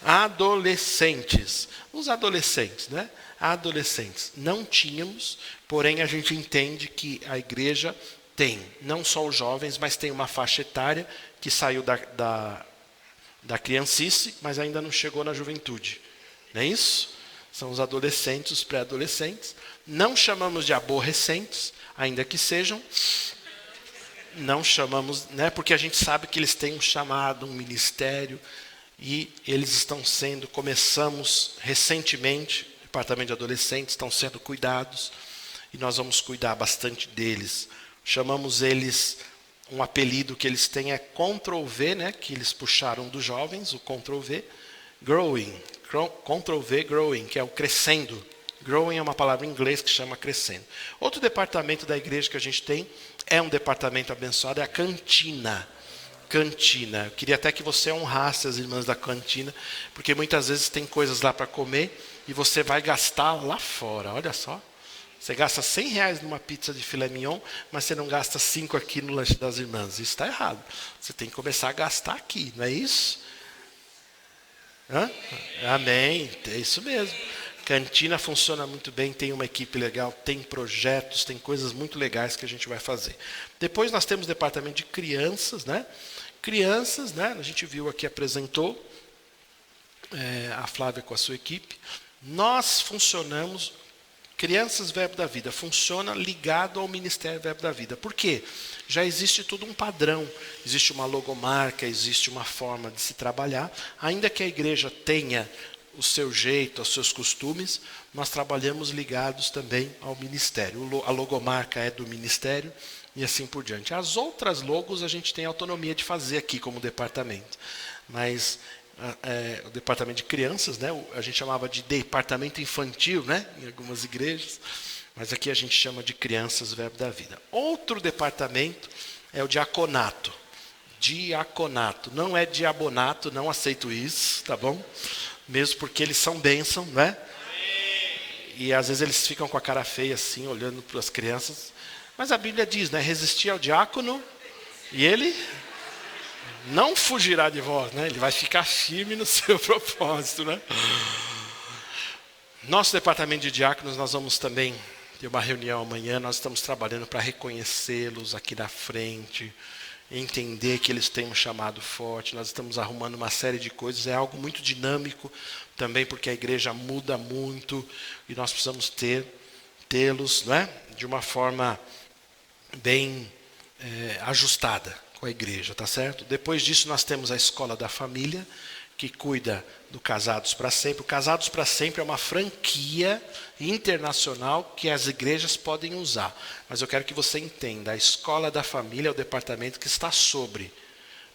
Adolescentes. Os adolescentes, né? Adolescentes. Não tínhamos, porém a gente entende que a igreja tem, não só os jovens, mas tem uma faixa etária que saiu da criancice, mas ainda não chegou na juventude. Não é isso? São os adolescentes, os pré-adolescentes. Não chamamos de aborrecentes, ainda que sejam. Não chamamos, né, porque a gente sabe que eles têm um chamado, um ministério, e eles estão sendo, começamos recentemente, o departamento de adolescentes estão sendo cuidados, e nós vamos cuidar bastante deles. Chamamos eles, um apelido que eles têm é Ctrl-V, né, que eles puxaram dos jovens, o Ctrl-V, Growing, Ctrl-V, Growing, que é o crescendo. Growing é uma palavra em inglês que chama crescendo. Outro departamento da igreja que a gente tem é um departamento abençoado, é a cantina. Cantina. Eu queria até que você honrasse as irmãs da cantina, porque muitas vezes tem coisas lá para comer e você vai gastar lá fora. Olha só. Você gasta R$100 numa pizza de filé mignon, mas você não gasta 5 aqui no lanche das irmãs. Isso está errado. Você tem que começar a gastar aqui, não é isso? Hã? Amém. É isso mesmo. Cantina funciona muito bem, tem uma equipe legal, tem projetos, tem coisas muito legais que a gente vai fazer. Depois nós temos o departamento de crianças, né? Crianças, né? A gente viu aqui, apresentou a Flávia com a sua equipe. Nós funcionamos, Crianças Verbo da Vida, funciona ligado ao Ministério Verbo da Vida. Por quê? Já existe todo um padrão, existe uma logomarca, existe uma forma de se trabalhar, ainda que a igreja tenha o seu jeito, os seus costumes, nós trabalhamos ligados também ao ministério. A logomarca é do ministério e assim por diante. As outras logos a gente tem autonomia de fazer aqui como departamento. Mas o departamento de crianças, né, a gente chamava de departamento infantil, né, em algumas igrejas, mas aqui a gente chama de Crianças Verbo da Vida. Outro departamento é o diaconato. Diaconato, não é diabonato, não aceito isso, tá bom? Mesmo porque eles são bênção, né? E às vezes eles ficam com a cara feia assim, olhando para as crianças. Mas a Bíblia diz, né? Resistir ao diácono e ele não fugirá de vós, né? Ele vai ficar firme no seu propósito, né? Nosso departamento de diáconos, nós vamos também ter uma reunião amanhã. Nós estamos trabalhando para reconhecê-los aqui na frente, entender que eles têm um chamado forte. Nós estamos arrumando uma série de coisas, é algo muito dinâmico também, porque a igreja muda muito e nós precisamos tê-los, né, de uma forma bem ajustada com a igreja, tá certo? Depois disso nós temos a Escola da Família, que cuida do Casados para Sempre. O Casados para Sempre é uma franquia internacional que as igrejas podem usar. Mas eu quero que você entenda, a Escola da Família é o departamento que está sobre.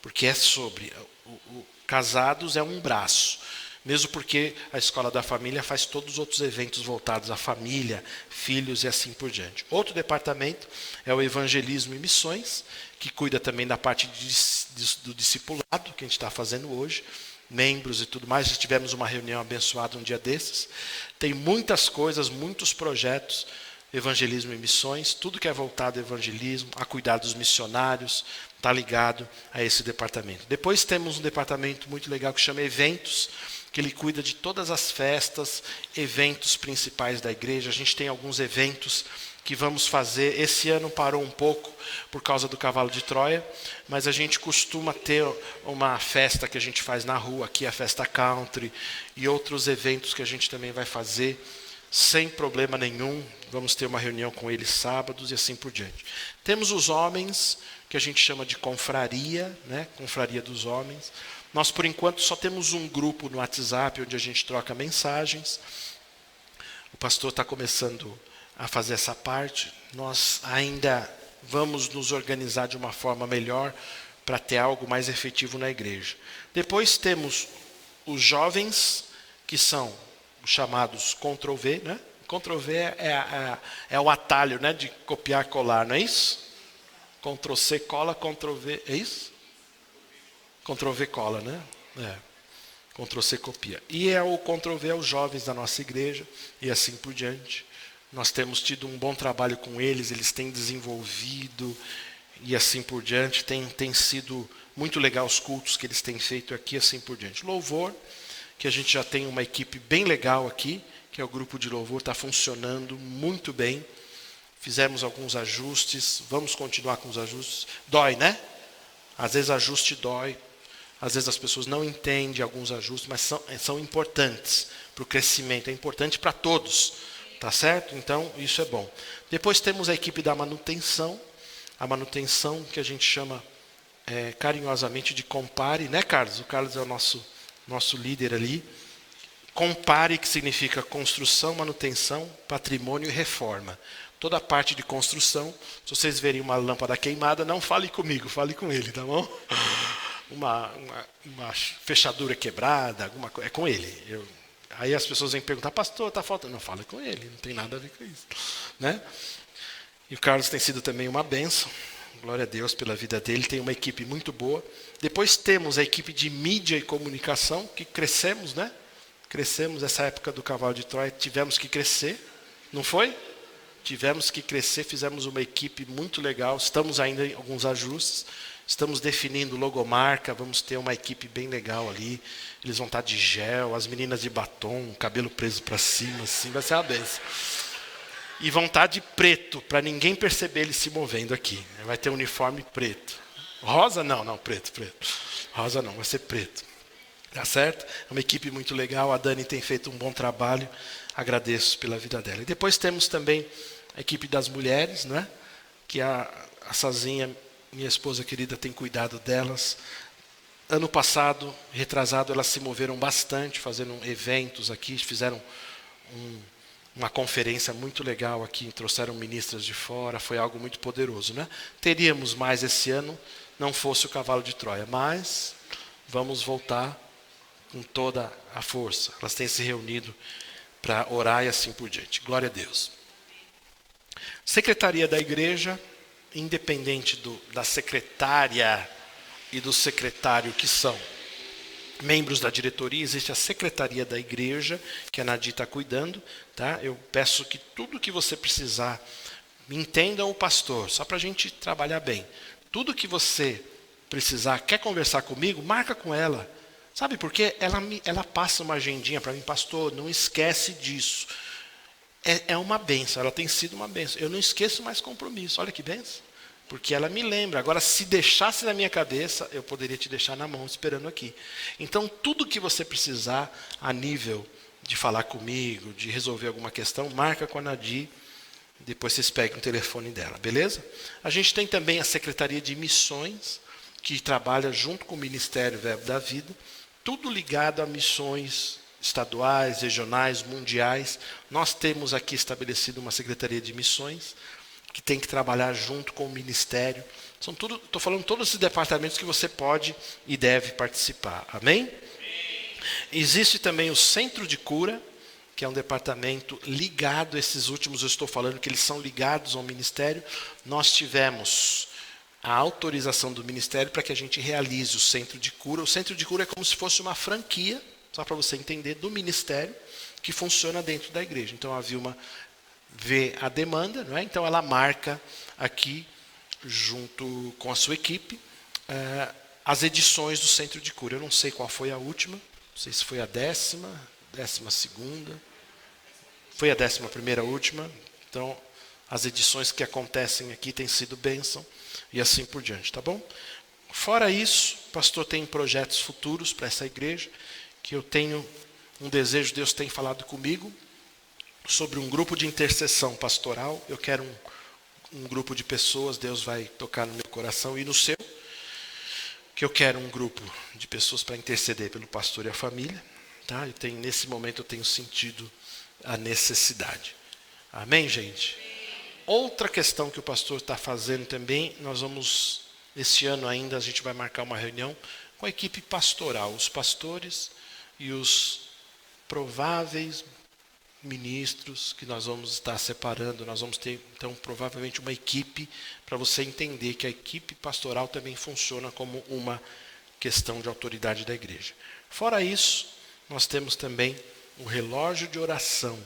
Porque é sobre. O Casados é um braço. Mesmo porque a Escola da Família faz todos os outros eventos voltados à família, filhos e assim por diante. Outro departamento é o Evangelismo e Missões, que cuida também da parte do discipulado, que a gente está fazendo hoje, membros e tudo mais. Já tivemos uma reunião abençoada um dia desses. Tem muitas coisas, muitos projetos, Evangelismo e Missões, tudo que é voltado ao evangelismo, a cuidar dos missionários, está ligado a esse departamento. Depois temos um departamento muito legal que chama Eventos, que ele cuida de todas as festas, eventos principais da igreja. A gente tem alguns eventos que vamos fazer. Esse ano parou um pouco por causa do cavalo de Troia, mas a gente costuma ter uma festa que a gente faz na rua, aqui a festa country, e outros eventos que a gente também vai fazer, sem problema nenhum. Vamos ter uma reunião com eles sábados e assim por diante. Temos os homens, que a gente chama de confraria, né? Confraria dos homens. Nós, por enquanto, só temos um grupo no WhatsApp onde a gente troca mensagens. O pastor está começando a fazer essa parte. Nós ainda vamos nos organizar de uma forma melhor para ter algo mais efetivo na igreja. Depois temos os jovens, que são os chamados Ctrl+V, né? Ctrl+V é o atalho, né, de copiar e colar, não é isso? Ctrl+C cola, Ctrl+V, é isso? Ctrl+V cola, né? Ctrl+C copia. E o Ctrl+V é os jovens da nossa igreja e assim por diante. Nós temos tido um bom trabalho com eles, eles têm desenvolvido e assim por diante. Tem sido muito legal os cultos que eles têm feito aqui, assim por diante. Louvor, que a gente já tem uma equipe bem legal aqui, que é o grupo de louvor, está funcionando muito bem. Fizemos alguns ajustes, vamos continuar com os ajustes. Dói, né? Às vezes ajuste dói, às vezes as pessoas não entendem alguns ajustes, mas são importantes para o crescimento, é importante para todos, tá certo? Então, isso é bom. Depois temos a equipe da manutenção, a manutenção que a gente chama carinhosamente de Compare, né, Carlos? O Carlos é o nosso líder ali. Compare, que significa construção, manutenção, patrimônio e reforma. Toda a parte de construção, se vocês verem uma lâmpada queimada, não fale comigo, fale com ele, tá bom? Uma fechadura quebrada, alguma coisa, é com ele. Aí as pessoas vêm perguntar, pastor, está faltando? Não, fale com ele, não tem nada a ver com isso, né? E o Carlos tem sido também uma bênção, glória a Deus pela vida dele, tem uma equipe muito boa. Depois temos a equipe de mídia e comunicação, que crescemos, né? Crescemos essa época do cavalo de Troia, tivemos que crescer, não foi? Tivemos que crescer, fizemos uma equipe muito legal, estamos ainda em alguns ajustes, estamos definindo logomarca, vamos ter uma equipe bem legal ali, eles vão estar de gel, as meninas de batom, cabelo preso para cima, assim, vai ser uma benção. E vão estar de preto, para ninguém perceber eles se movendo aqui, vai ter um uniforme preto. Rosa? Não, preto. Rosa não, vai ser preto. Tá certo? É uma equipe muito legal, a Dani tem feito um bom trabalho, agradeço pela vida dela. E depois temos também a equipe das mulheres, né? Que a Sazinha, minha esposa querida, tem cuidado delas. Ano passado, retrasado, elas se moveram bastante, fazendo eventos aqui, fizeram uma conferência muito legal aqui, trouxeram ministras de fora, foi algo muito poderoso, né? Teríamos mais esse ano, não fosse o cavalo de Troia, mas vamos voltar com toda a força. Elas têm se reunido para orar e assim por diante. Glória a Deus. Secretaria da igreja, independente da secretária e do secretário que são membros da diretoria, existe a secretaria da igreja, que a Nadir está cuidando. Tá? Eu peço que tudo que você precisar, entendam o pastor, só para a gente trabalhar bem. Tudo que você precisar, quer conversar comigo, marca com ela. Sabe por quê? Ela passa uma agendinha para mim, pastor, não esquece disso. É uma benção, ela tem sido uma benção. Eu não esqueço mais compromisso, olha que benção. Porque ela me lembra. Agora, se deixasse na minha cabeça, eu poderia te deixar na mão esperando aqui. Então, tudo que você precisar a nível de falar comigo, de resolver alguma questão, marca com a Nadir. Depois vocês pegam o telefone dela, beleza? A gente tem também a Secretaria de Missões, que trabalha junto com o Ministério Verbo da Vida, tudo ligado a missões estaduais, regionais, mundiais. Nós temos aqui estabelecido uma Secretaria de Missões, que tem que trabalhar junto com o Ministério. Estou falando todos esses departamentos que você pode e deve participar. Amém? Existe também o Centro de Cura, que é um departamento ligado, esses últimos eu estou falando que eles são ligados ao ministério. Nós tivemos a autorização do ministério para que a gente realize o Centro de Cura. O Centro de Cura é como se fosse uma franquia, só para você entender, do ministério, que funciona dentro da igreja. Então a Vilma vê a demanda, não é? Então ela marca aqui, junto com a sua equipe, as edições do Centro de Cura. Eu não sei qual foi a última, não sei se foi a 12ª, foi a 11ª última. Então, as edições que acontecem aqui têm sido bênção e assim por diante, tá bom? Fora isso, o pastor tem projetos futuros para essa igreja, que eu tenho um desejo, Deus tem falado comigo, sobre um grupo de intercessão pastoral. Eu quero um grupo de pessoas, Deus vai tocar no meu coração e no seu, que eu quero um grupo de pessoas para interceder pelo pastor e a família. Tá? Nesse momento eu tenho sentido a necessidade. Amém, gente? Outra questão que o pastor está fazendo também, nós vamos, esse ano ainda, a gente vai marcar uma reunião com a equipe pastoral, os pastores e os prováveis ministros que nós vamos estar separando. Nós vamos ter, então, provavelmente uma equipe, para você entender que a equipe pastoral também funciona como uma questão de autoridade da igreja. Fora isso, nós temos também o relógio de oração,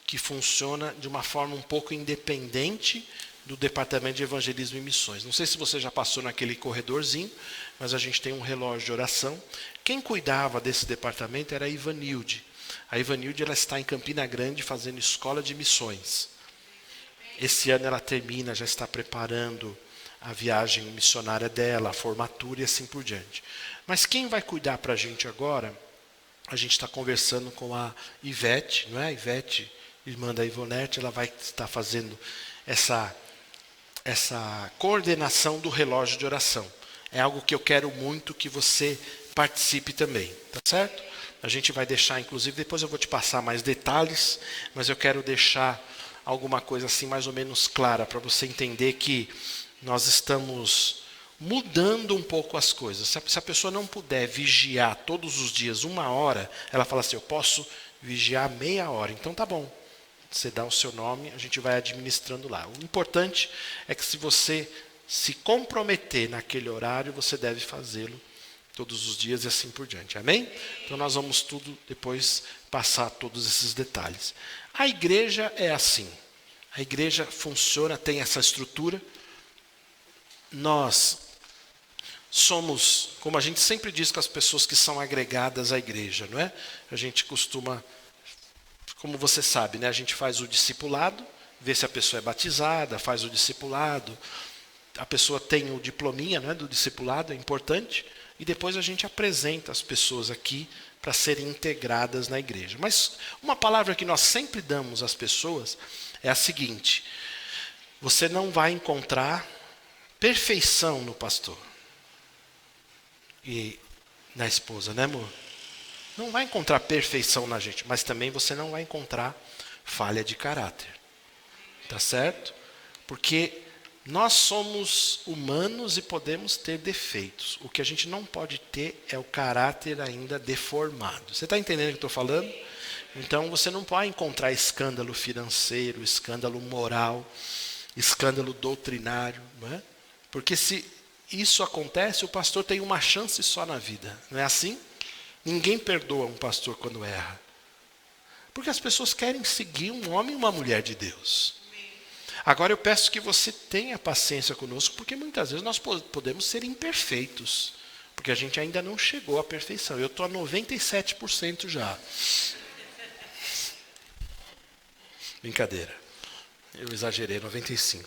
que funciona de uma forma um pouco independente do Departamento de Evangelismo e Missões. Não sei se você já passou naquele corredorzinho, mas a gente tem um relógio de oração. Quem cuidava desse departamento era a Ivanilde. A Ivanilde, ela está em Campina Grande fazendo escola de missões. Esse ano ela termina, já está preparando a viagem missionária dela, a formatura e assim por diante. Mas quem vai cuidar para a gente agora, a gente está conversando com a Ivete, não é? A Ivete, irmã da Ivonete, ela vai estar fazendo essa coordenação do relógio de oração. É algo que eu quero muito que você participe também, tá certo? A gente vai deixar, inclusive, depois eu vou te passar mais detalhes, mas eu quero deixar alguma coisa assim mais ou menos clara para você entender que nós estamos mudando um pouco as coisas. Se a pessoa não puder vigiar todos os dias 1 hora, ela fala assim, eu posso vigiar meia hora. Então tá bom, você dá o seu nome, a gente vai administrando lá. O importante é que se você se comprometer naquele horário, você deve fazê-lo todos os dias e assim por diante. Amém? Então nós vamos tudo depois passar todos esses detalhes. A igreja é assim. A igreja funciona, tem essa estrutura. Nós somos, como a gente sempre diz com as pessoas que são agregadas à igreja, não é? A gente costuma, como você sabe, né? A gente faz o discipulado, vê se a pessoa é batizada, faz o discipulado, a pessoa tem o diplominha, né, do discipulado, é importante, e depois a gente apresenta as pessoas aqui para serem integradas na igreja. Mas uma palavra que nós sempre damos às pessoas é a seguinte: você não vai encontrar perfeição no pastor e na esposa, né, amor? Não vai encontrar perfeição na gente, mas também você não vai encontrar falha de caráter. Tá certo? Porque nós somos humanos e podemos ter defeitos. O que a gente não pode ter é o caráter ainda deformado. Você está entendendo o que eu estou falando? Então você não pode encontrar escândalo financeiro, escândalo moral, escândalo doutrinário, não é? Porque se isso acontece, o pastor tem uma chance só na vida. Não é assim? Ninguém perdoa um pastor quando erra. Porque as pessoas querem seguir um homem e uma mulher de Deus. Agora eu peço que você tenha paciência conosco, porque muitas vezes nós podemos ser imperfeitos, porque a gente ainda não chegou à perfeição. Eu estou a 97% já. Brincadeira, eu exagerei, 95%.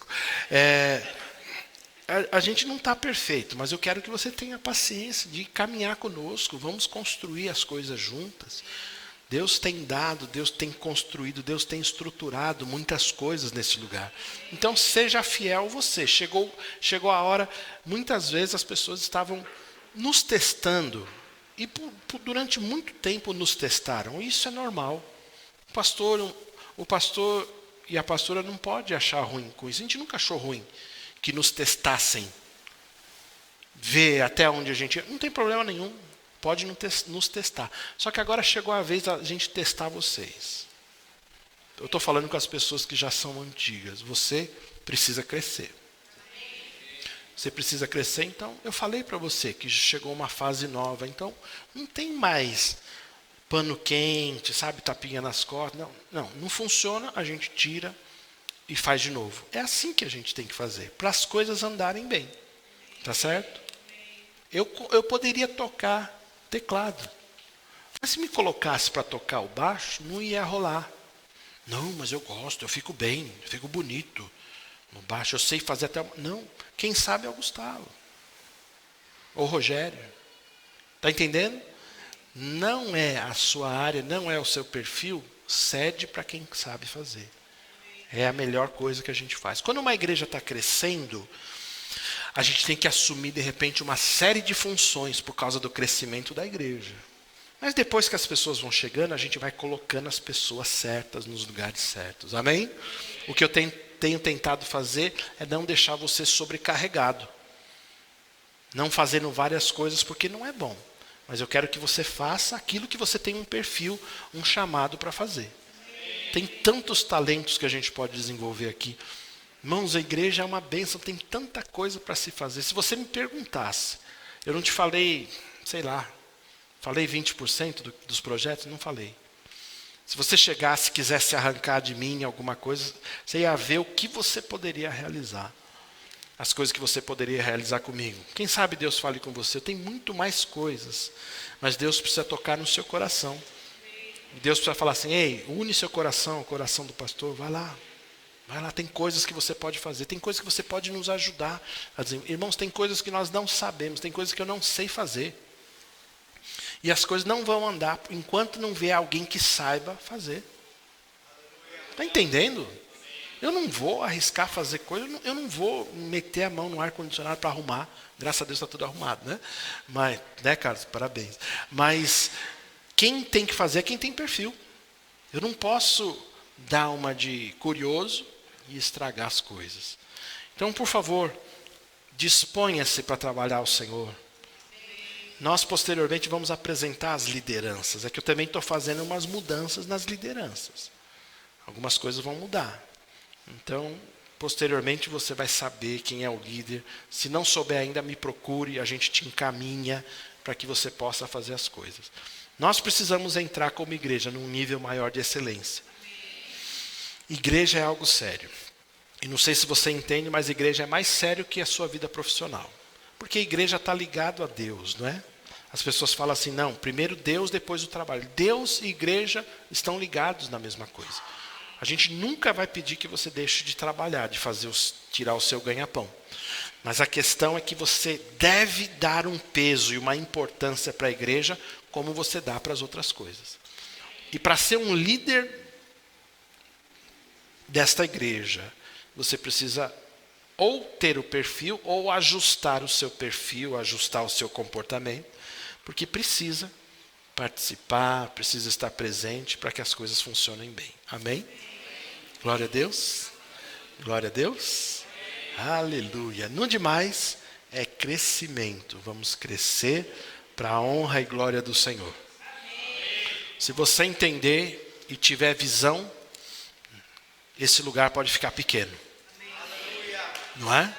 A gente não está perfeito, mas eu quero que você tenha paciência de caminhar conosco, vamos construir as coisas juntas. Deus tem dado, Deus tem construído, Deus tem estruturado muitas coisas nesse lugar. Então seja fiel você. Chegou a hora, muitas vezes as pessoas estavam nos testando. E durante muito tempo nos testaram. Isso é normal. O pastor e a pastora não pode achar ruim com isso. A gente nunca achou ruim que nos testassem. Ver até onde a gente... Não tem problema nenhum. pode nos testar. Só que agora chegou a vez da gente testar vocês. Eu estou falando com as pessoas que já são antigas. Você precisa crescer. Você precisa crescer, então eu falei para você que chegou uma fase nova. Então não tem mais pano quente, sabe, tapinha nas costas. Não funciona, a gente tira e faz de novo. É assim que a gente tem que fazer, para as coisas andarem bem. Tá certo? Eu poderia tocar teclado. Mas se me colocasse para tocar o baixo, não ia rolar. Não, mas eu gosto, eu fico bem, eu fico bonito. No baixo eu sei fazer até... Não, quem sabe é o Gustavo. Ou o Rogério. Está entendendo? Não é a sua área, não é o seu perfil, cede para quem sabe fazer. É a melhor coisa que a gente faz. Quando uma igreja está crescendo, a gente tem que assumir, de repente, uma série de funções por causa do crescimento da igreja. Mas depois que as pessoas vão chegando, a gente vai colocando as pessoas certas nos lugares certos. Amém? O que eu tenho tentado fazer é não deixar você sobrecarregado. Não fazendo várias coisas, porque não é bom. Mas eu quero que você faça aquilo que você tem um perfil, um chamado para fazer. Tem tantos talentos que a gente pode desenvolver aqui. Irmãos, a igreja é uma bênção, tem tanta coisa para se fazer. Se você me perguntasse, eu não te falei, sei lá, falei 20% dos projetos? Não falei. Se você chegasse e quisesse arrancar de mim alguma coisa, você ia ver o que você poderia realizar. As coisas que você poderia realizar comigo. Quem sabe Deus fale com você. Tem muito mais coisas. Mas Deus precisa tocar no seu coração. Deus precisa falar assim, ei, une seu coração ao coração do pastor, vai lá. Vai lá, tem coisas que você pode fazer, tem coisas que você pode nos ajudar a dizer. Irmãos, tem coisas que nós não sabemos, tem coisas que eu não sei fazer. E as coisas não vão andar enquanto não vier alguém que saiba fazer. Está entendendo? Eu não vou arriscar fazer coisa, eu não vou meter a mão no ar-condicionado para arrumar. Graças a Deus está tudo arrumado, né? Mas, né, Carlos? Parabéns. Mas quem tem que fazer é quem tem perfil. Eu não posso dar uma de curioso e estragar as coisas. Então, por favor, disponha-se para trabalhar o Senhor. Nós, posteriormente, vamos apresentar as lideranças. É que eu também estou fazendo umas mudanças nas lideranças. Algumas coisas vão mudar. Então, posteriormente, você vai saber quem é o líder. Se não souber ainda, me procure, a gente te encaminha para que você possa fazer as coisas. Nós precisamos entrar como igreja num nível maior de excelência. Igreja é algo sério. E não sei se você entende, mas igreja é mais sério que a sua vida profissional. Porque a igreja está ligado a Deus, não é? As pessoas falam assim, não, primeiro Deus, depois o trabalho. Deus e igreja estão ligados na mesma coisa. A gente nunca vai pedir que você deixe de trabalhar, de tirar o seu ganha-pão. Mas a questão é que você deve dar um peso e uma importância para a igreja como você dá para as outras coisas. E para ser um líder desta igreja, você precisa ou ter o perfil, ou ajustar o seu perfil, ajustar o seu comportamento, porque precisa participar, precisa estar presente para que as coisas funcionem bem. Amém? Glória a Deus. Glória a Deus. Aleluia. No demais é crescimento. Vamos crescer para a honra e glória do Senhor. Se você entender e tiver visão, esse lugar pode ficar pequeno. Não é?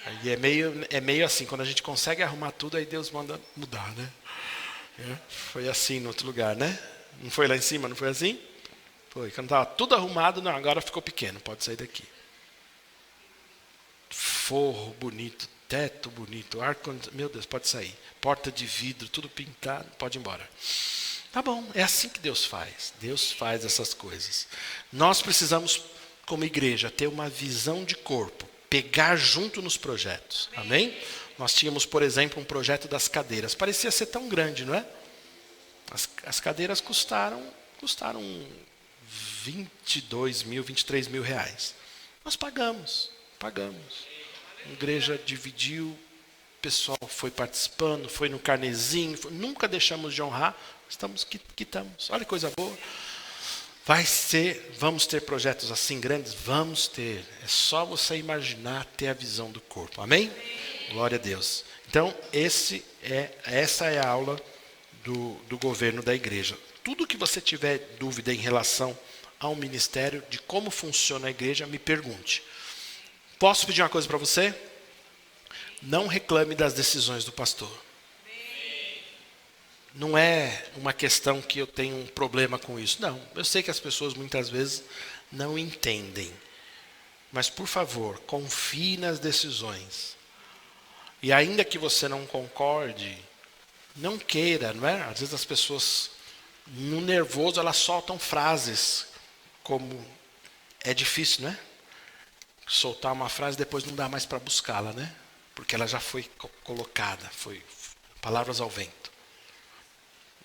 Aí é meio assim, quando a gente consegue arrumar tudo, aí Deus manda mudar, né? Foi assim no outro lugar, né? Não foi lá em cima, não foi assim? Foi, quando estava tudo arrumado, não, agora ficou pequeno, pode sair daqui. Forro bonito, teto bonito, ar-condicionado, meu Deus, pode sair. Porta de vidro, tudo pintado, pode ir embora. Tá bom, é assim que Deus faz. Deus faz essas coisas. Nós precisamos, como igreja, ter uma visão de corpo, pegar junto nos projetos. Amém? Nós tínhamos, por exemplo, um projeto das cadeiras. Parecia ser tão grande, não é? As cadeiras custaram 22 mil, 23 mil reais. Nós pagamos. A igreja dividiu, o pessoal foi participando, foi no carnezinho, nunca deixamos de honrar, quitamos. Olha que coisa boa. Vamos ter projetos assim grandes? Vamos ter. É só você imaginar ter a visão do corpo. Amém? Glória a Deus. Então, essa é a aula do governo da igreja. Tudo que você tiver dúvida em relação ao ministério, de como funciona a igreja, me pergunte. Posso pedir uma coisa para você? Não reclame das decisões do pastor. Não é uma questão que eu tenho um problema com isso. Não, eu sei que as pessoas muitas vezes não entendem. Mas, por favor, confie nas decisões. E ainda que você não concorde, não queira, não é? Às vezes as pessoas, no nervoso, elas soltam frases como... É difícil, né? Soltar uma frase e depois não dá mais para buscá-la, né? Porque ela já foi colocada, foi palavras ao vento.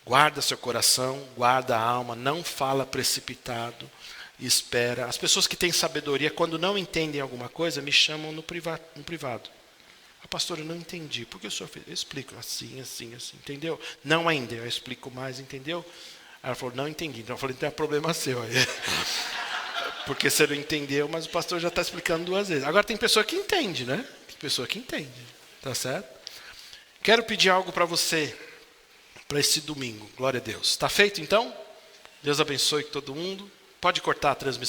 Guarda seu coração, guarda a alma, não fala precipitado, espera. As pessoas que têm sabedoria, quando não entendem alguma coisa, me chamam no privado. Pastor, eu não entendi. Por que o senhor fez? Eu explico assim, assim, assim. Entendeu? Não ainda. Eu explico mais, entendeu? Aí ela falou, não entendi. Então eu falei, então é problema seu. Aí. Porque você não entendeu, mas o pastor já está explicando 2 vezes. Agora tem pessoa que entende, né? Tem pessoa que entende. Tá certo? Quero pedir algo para você, para esse domingo. Glória a Deus. Está feito então? Deus abençoe todo mundo. Pode cortar a transmissão.